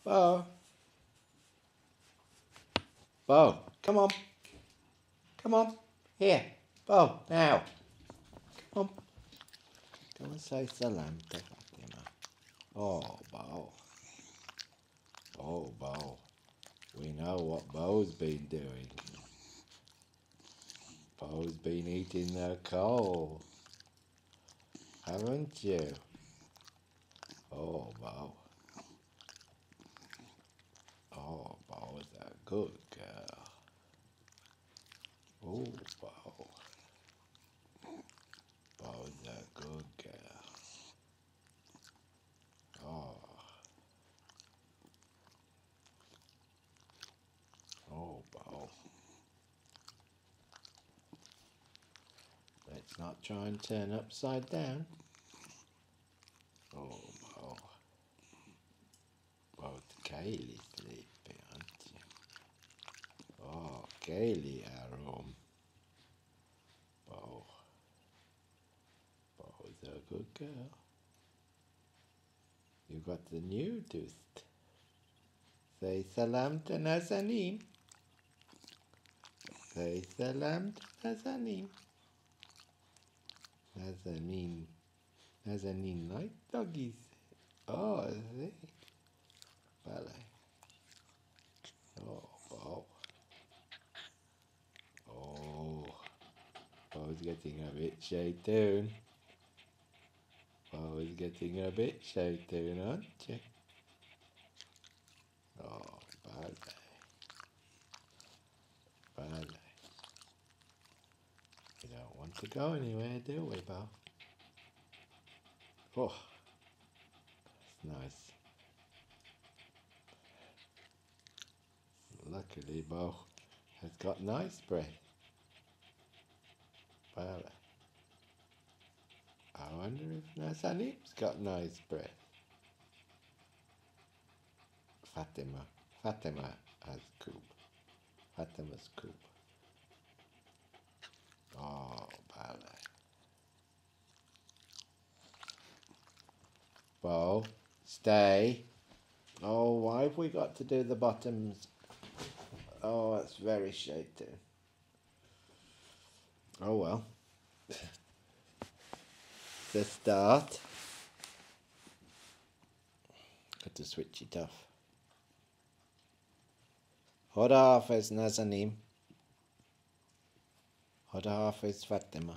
Bo. Bo, come on. Come on. Here. Bo, now. Come on. Go and say salam to Fatima. Oh, Bo. Oh, Bo. We know what Bo's been doing. Bo's been eating the coal. Haven't you? Oh, Bo. Oh, Bo's a good girl. Oh, Bo. Bo's a good girl. Oh. Oh, Bo. Let's not try and turn upside down. Oh, Bo. Bo's Kaylee sleeping, aren't you? Oh, Kaylee are home. Bo. Bo's a good girl. You got the new tooth. Say salam to Nazanin. Say salam to Nazanin. Nazanin like doggies. Oh, see? Ballet. Oh, Bo. Oh, Bo's getting a bit shaken. Bo's getting a bit shaken, aren't you? Oh, ballet. Ballet. We don't want to go anywhere, do we, Bo? Oh, that's nice. Luckily, Bo has got nice breath. Ballet. I wonder if Nazanin's got nice breath. Fatima has coop. Fatima's coop. Oh, ballet. Bo, stay. Oh, why have we got to do the bottoms? Oh, that's very shaky. Oh well. The start. Got to switch it off. Khuda Hafiz Nazanin. Khuda Hafiz Fatima.